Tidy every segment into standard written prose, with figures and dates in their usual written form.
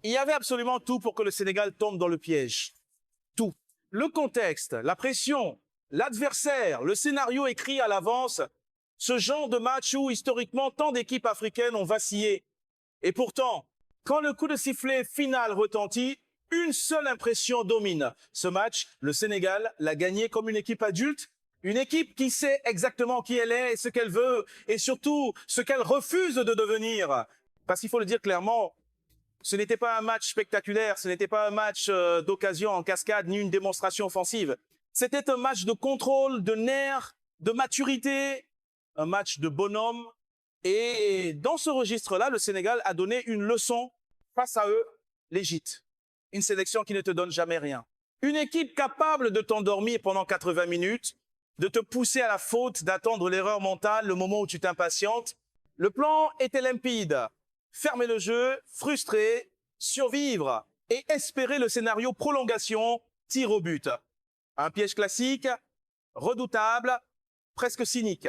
Il y avait absolument tout pour que le Sénégal tombe dans le piège. Tout. Le contexte, la pression, l'adversaire, le scénario écrit à l'avance, ce genre de match où historiquement tant d'équipes africaines ont vacillé. Et pourtant, quand le coup de sifflet final retentit, une seule impression domine. Ce match, le Sénégal l'a gagné comme une équipe adulte, une équipe qui sait exactement qui elle est et ce qu'elle veut, et surtout ce qu'elle refuse de devenir. Parce qu'il faut le dire clairement, ce n'était pas un match spectaculaire, ce n'était pas un match d'occasion en cascade, ni une démonstration offensive. C'était un match de contrôle, de nerfs, de maturité, un match de bonhomme. Et dans ce registre-là, le Sénégal a donné une leçon face à eux, l'Égypte. Une sélection qui ne te donne jamais rien. Une équipe capable de t'endormir pendant 80 minutes, de te pousser à la faute, d'attendre l'erreur mentale, le moment où tu t'impatientes. Le plan était limpide. Fermer le jeu, frustrer, survivre et espérer le scénario prolongation, tir au but. Un piège classique, redoutable, presque cynique.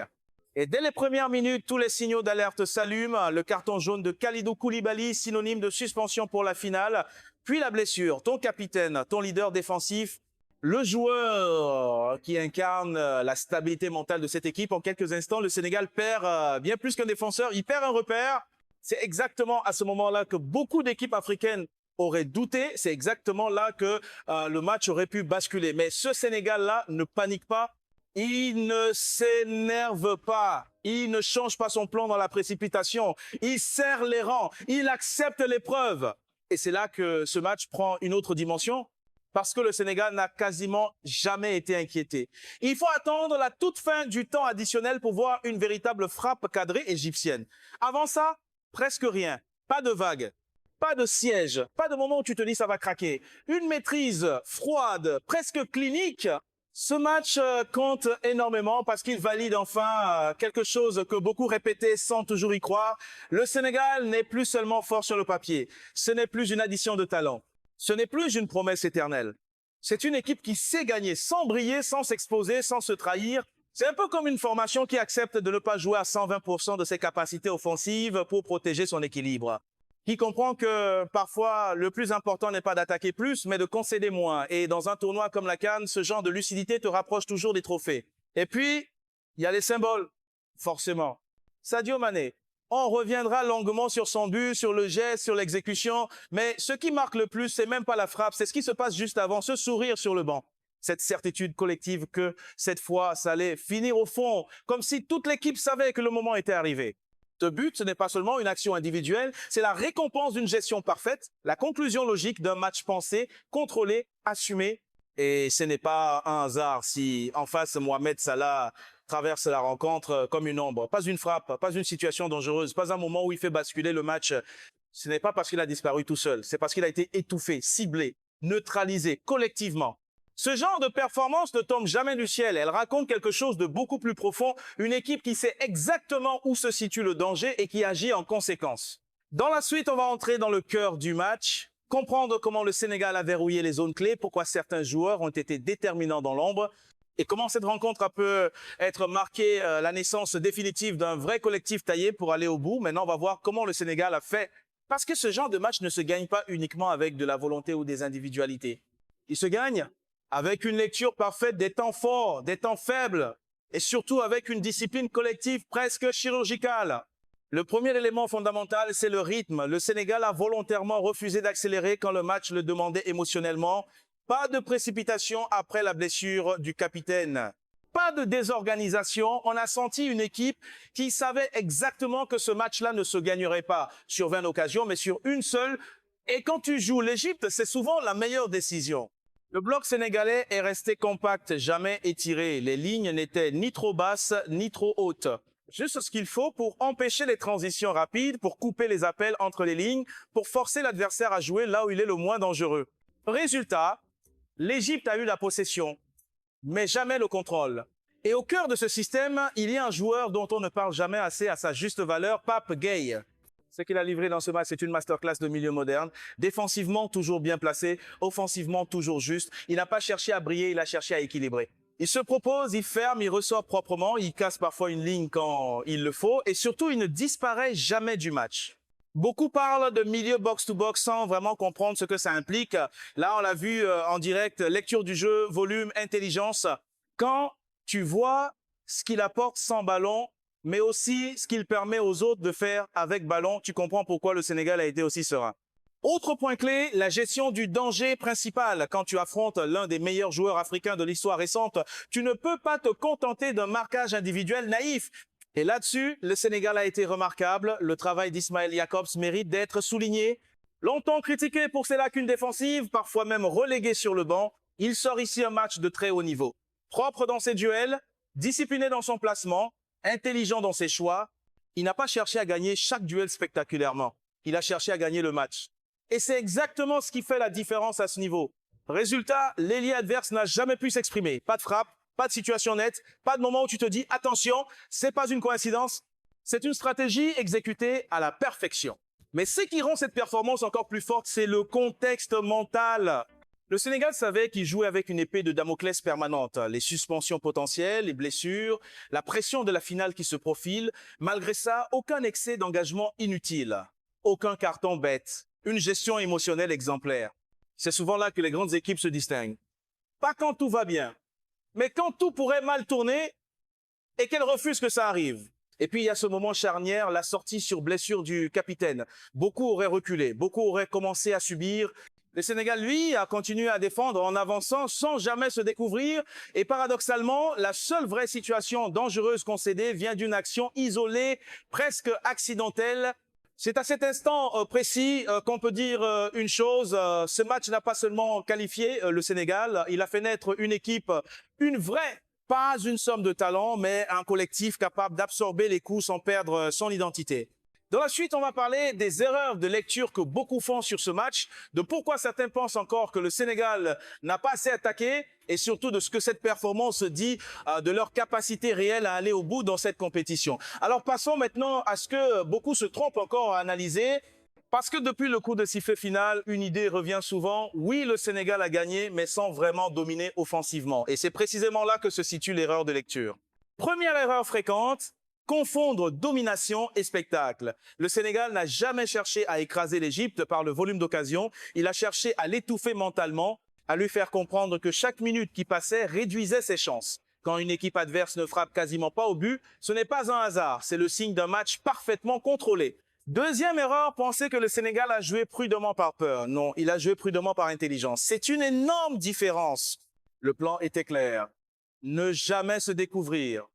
Et dès les premières minutes, tous les signaux d'alerte s'allument. Le carton jaune de Kalidou Koulibaly, synonyme de suspension pour la finale. Puis la blessure, ton capitaine, ton leader défensif, le joueur qui incarne la stabilité mentale de cette équipe. En quelques instants, le Sénégal perd bien plus qu'un défenseur. Il perd un repère. C'est exactement à ce moment-là que beaucoup d'équipes africaines auraient douté. C'est exactement là que le match aurait pu basculer. Mais ce Sénégal-là ne panique pas. Il ne s'énerve pas. Il ne change pas son plan dans la précipitation. Il serre les rangs. Il accepte l'épreuve. Et c'est là que ce match prend une autre dimension. Parce que le Sénégal n'a quasiment jamais été inquiété. Il faut attendre la toute fin du temps additionnel pour voir une véritable frappe cadrée égyptienne. Avant ça, presque rien. Pas de vague, pas de siège, pas de moment où tu te dis ça va craquer. Une maîtrise froide, presque clinique. Ce match compte énormément parce qu'il valide enfin quelque chose que beaucoup répétaient sans toujours y croire. Le Sénégal n'est plus seulement fort sur le papier. Ce n'est plus une addition de talent. Ce n'est plus une promesse éternelle. C'est une équipe qui sait gagner sans briller, sans s'exposer, sans se trahir. C'est un peu comme une formation qui accepte de ne pas jouer à 120% de ses capacités offensives pour protéger son équilibre. Qui comprend que parfois le plus important n'est pas d'attaquer plus, mais de concéder moins. Et dans un tournoi comme la CAN, ce genre de lucidité te rapproche toujours des trophées. Et puis, il y a les symboles, forcément. Sadio Mané, on reviendra longuement sur son but, sur le geste, sur l'exécution, mais ce qui marque le plus, c'est même pas la frappe, c'est ce qui se passe juste avant, ce sourire sur le banc. Cette certitude collective que cette fois, ça allait finir au fond, comme si toute l'équipe savait que le moment était arrivé. Ce but, ce n'est pas seulement une action individuelle, c'est la récompense d'une gestion parfaite, la conclusion logique d'un match pensé, contrôlé, assumé. Et ce n'est pas un hasard si en face, Mohamed Salah traverse la rencontre comme une ombre. Pas une frappe, pas une situation dangereuse, pas un moment où il fait basculer le match. Ce n'est pas parce qu'il a disparu tout seul, c'est parce qu'il a été étouffé, ciblé, neutralisé collectivement. Ce genre de performance ne tombe jamais du ciel. Elle raconte quelque chose de beaucoup plus profond. Une équipe qui sait exactement où se situe le danger et qui agit en conséquence. Dans la suite, on va entrer dans le cœur du match, comprendre comment le Sénégal a verrouillé les zones clés, pourquoi certains joueurs ont été déterminants dans l'ombre et comment cette rencontre peut être marquée la naissance définitive d'un vrai collectif taillé pour aller au bout. Maintenant, on va voir comment le Sénégal a fait. Parce que ce genre de match ne se gagne pas uniquement avec de la volonté ou des individualités. Il se gagne avec une lecture parfaite des temps forts, des temps faibles, et surtout avec une discipline collective presque chirurgicale. Le premier élément fondamental, c'est le rythme. Le Sénégal a volontairement refusé d'accélérer quand le match le demandait émotionnellement. Pas de précipitation après la blessure du capitaine. Pas de désorganisation. On a senti une équipe qui savait exactement que ce match-là ne se gagnerait pas sur 20 occasions, mais sur une seule. Et quand tu joues l'Égypte, c'est souvent la meilleure décision. Le bloc sénégalais est resté compact, jamais étiré. Les lignes n'étaient ni trop basses, ni trop hautes. Juste ce qu'il faut pour empêcher les transitions rapides, pour couper les appels entre les lignes, pour forcer l'adversaire à jouer là où il est le moins dangereux. Résultat, l'Égypte a eu la possession, mais jamais le contrôle. Et au cœur de ce système, il y a un joueur dont on ne parle jamais assez à sa juste valeur, Pape Gueye. Ce qu'il a livré dans ce match, c'est une masterclass de milieu moderne. Défensivement, toujours bien placé. Offensivement, toujours juste. Il n'a pas cherché à briller, il a cherché à équilibrer. Il se propose, il ferme, il ressort proprement. Il casse parfois une ligne quand il le faut. Et surtout, il ne disparaît jamais du match. Beaucoup parlent de milieu box-to-box sans vraiment comprendre ce que ça implique. Là, on l'a vu en direct, lecture du jeu, volume, intelligence. Quand tu vois ce qu'il apporte sans ballon, mais aussi ce qu'il permet aux autres de faire avec ballon, tu comprends pourquoi le Sénégal a été aussi serein. Autre point clé, la gestion du danger principal. Quand tu affrontes l'un des meilleurs joueurs africains de l'histoire récente, tu ne peux pas te contenter d'un marquage individuel naïf. Et là-dessus, le Sénégal a été remarquable. Le travail d'Ismaël Jakobs mérite d'être souligné. Longtemps critiqué pour ses lacunes défensives, parfois même relégué sur le banc, il sort ici un match de très haut niveau. Propre dans ses duels, discipliné dans son placement, intelligent dans ses choix. Il n'a pas cherché à gagner chaque duel spectaculairement. Il a cherché à gagner le match. Et c'est exactement ce qui fait la différence à ce niveau. Résultat, l'ailier adverse n'a jamais pu s'exprimer. Pas de frappe, pas de situation nette, pas de moment où tu te dis « attention, c'est pas une coïncidence ». C'est une stratégie exécutée à la perfection. Mais ce qui rend cette performance encore plus forte, c'est le contexte mental. Le Sénégal savait qu'il jouait avec une épée de Damoclès permanente. Les suspensions potentielles, les blessures, la pression de la finale qui se profile. Malgré ça, aucun excès d'engagement inutile. Aucun carton bête. Une gestion émotionnelle exemplaire. C'est souvent là que les grandes équipes se distinguent. Pas quand tout va bien, mais quand tout pourrait mal tourner et qu'elles refusent que ça arrive. Et puis il y a ce moment charnière, la sortie sur blessure du capitaine. Beaucoup auraient reculé, beaucoup auraient commencé à subir. Le Sénégal, lui, a continué à défendre en avançant sans jamais se découvrir. Et paradoxalement, la seule vraie situation dangereuse concédée vient d'une action isolée, presque accidentelle. C'est à cet instant précis qu'on peut dire une chose. Ce match n'a pas seulement qualifié le Sénégal, il a fait naître une équipe, une vraie, pas une somme de talents, mais un collectif capable d'absorber les coups sans perdre son identité. Dans la suite, on va parler des erreurs de lecture que beaucoup font sur ce match, de pourquoi certains pensent encore que le Sénégal n'a pas assez attaqué et surtout de ce que cette performance dit de leur capacité réelle à aller au bout dans cette compétition. Alors passons maintenant à ce que beaucoup se trompent encore à analyser. Parce que depuis le coup de sifflet final, une idée revient souvent. Oui, le Sénégal a gagné, mais sans vraiment dominer offensivement. Et c'est précisément là que se situe l'erreur de lecture. Première erreur fréquente, confondre domination et spectacle. Le Sénégal n'a jamais cherché à écraser l'Égypte par le volume d'occasion. Il a cherché à l'étouffer mentalement, à lui faire comprendre que chaque minute qui passait réduisait ses chances. Quand une équipe adverse ne frappe quasiment pas au but, ce n'est pas un hasard, c'est le signe d'un match parfaitement contrôlé. Deuxième erreur, penser que le Sénégal a joué prudemment par peur. Non, il a joué prudemment par intelligence. C'est une énorme différence. Le plan était clair. Ne jamais se découvrir.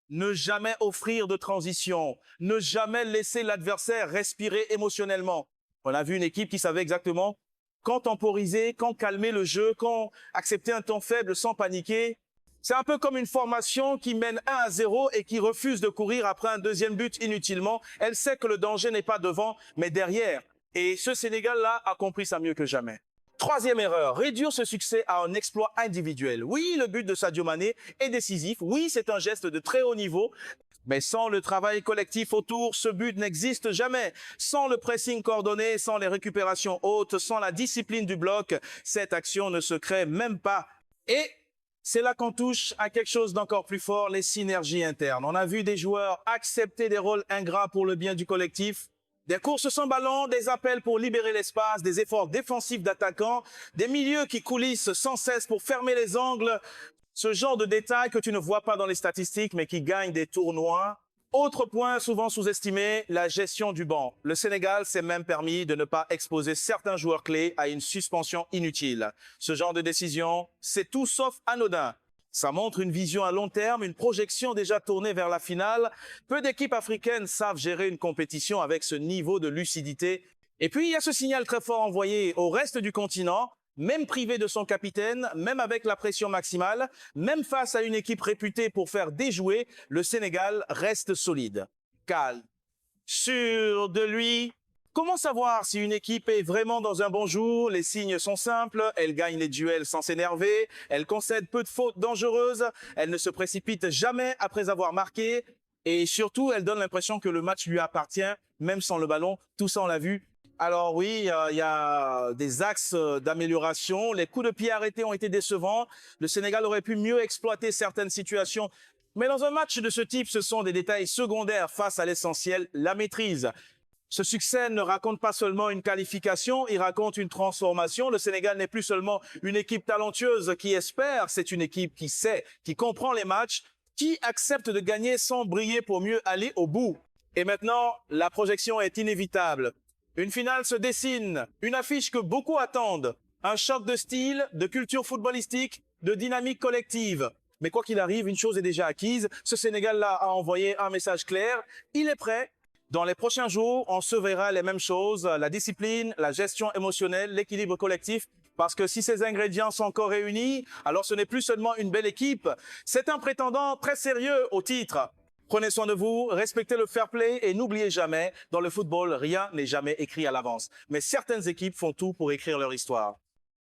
Ne jamais offrir de transition, ne jamais laisser l'adversaire respirer émotionnellement. On a vu une équipe qui savait exactement quand temporiser, quand calmer le jeu, quand accepter un temps faible sans paniquer. C'est un peu comme une formation qui mène 1-0 et qui refuse de courir après un deuxième but inutilement. Elle sait que le danger n'est pas devant, mais derrière. Et ce Sénégal-là a compris ça mieux que jamais. Troisième erreur, réduire ce succès à un exploit individuel. Oui, le but de Sadio Mané est décisif. Oui, c'est un geste de très haut niveau. Mais sans le travail collectif autour, ce but n'existe jamais. Sans le pressing coordonné, sans les récupérations hautes, sans la discipline du bloc, cette action ne se crée même pas. Et c'est là qu'on touche à quelque chose d'encore plus fort, les synergies internes. On a vu des joueurs accepter des rôles ingrats pour le bien du collectif. Des courses sans ballon, des appels pour libérer l'espace, des efforts défensifs d'attaquants, des milieux qui coulissent sans cesse pour fermer les angles. Ce genre de détails que tu ne vois pas dans les statistiques, mais qui gagnent des tournois. Autre point souvent sous-estimé, la gestion du banc. Le Sénégal s'est même permis de ne pas exposer certains joueurs clés à une suspension inutile. Ce genre de décision, c'est tout sauf anodin. Ça montre une vision à long terme, une projection déjà tournée vers la finale. Peu d'équipes africaines savent gérer une compétition avec ce niveau de lucidité. Et puis, il y a ce signal très fort envoyé au reste du continent, même privé de son capitaine, même avec la pression maximale, même face à une équipe réputée pour faire déjouer, le Sénégal reste solide, calme, sûr de lui. Comment savoir si une équipe est vraiment dans un bon jour? Les signes sont simples, elle gagne les duels sans s'énerver, elle concède peu de fautes dangereuses, elle ne se précipite jamais après avoir marqué et surtout, elle donne l'impression que le match lui appartient, même sans le ballon. Tout ça, on l'a vu. Alors oui, il y a des axes d'amélioration. Les coups de pied arrêtés ont été décevants. Le Sénégal aurait pu mieux exploiter certaines situations. Mais dans un match de ce type, ce sont des détails secondaires face à l'essentiel, la maîtrise. Ce succès ne raconte pas seulement une qualification, il raconte une transformation. Le Sénégal n'est plus seulement une équipe talentueuse qui espère, c'est une équipe qui sait, qui comprend les matchs, qui accepte de gagner sans briller pour mieux aller au bout. Et maintenant, la projection est inévitable. Une finale se dessine, une affiche que beaucoup attendent, un choc de style, de culture footballistique, de dynamique collective. Mais quoi qu'il arrive, une chose est déjà acquise, ce Sénégal-là a envoyé un message clair, il est prêt. Dans les prochains jours, on se verra les mêmes choses, la discipline, la gestion émotionnelle, l'équilibre collectif, parce que si ces ingrédients sont encore réunis, alors ce n'est plus seulement une belle équipe, c'est un prétendant très sérieux au titre. Prenez soin de vous, respectez le fair play et n'oubliez jamais, dans le football, rien n'est jamais écrit à l'avance. Mais certaines équipes font tout pour écrire leur histoire.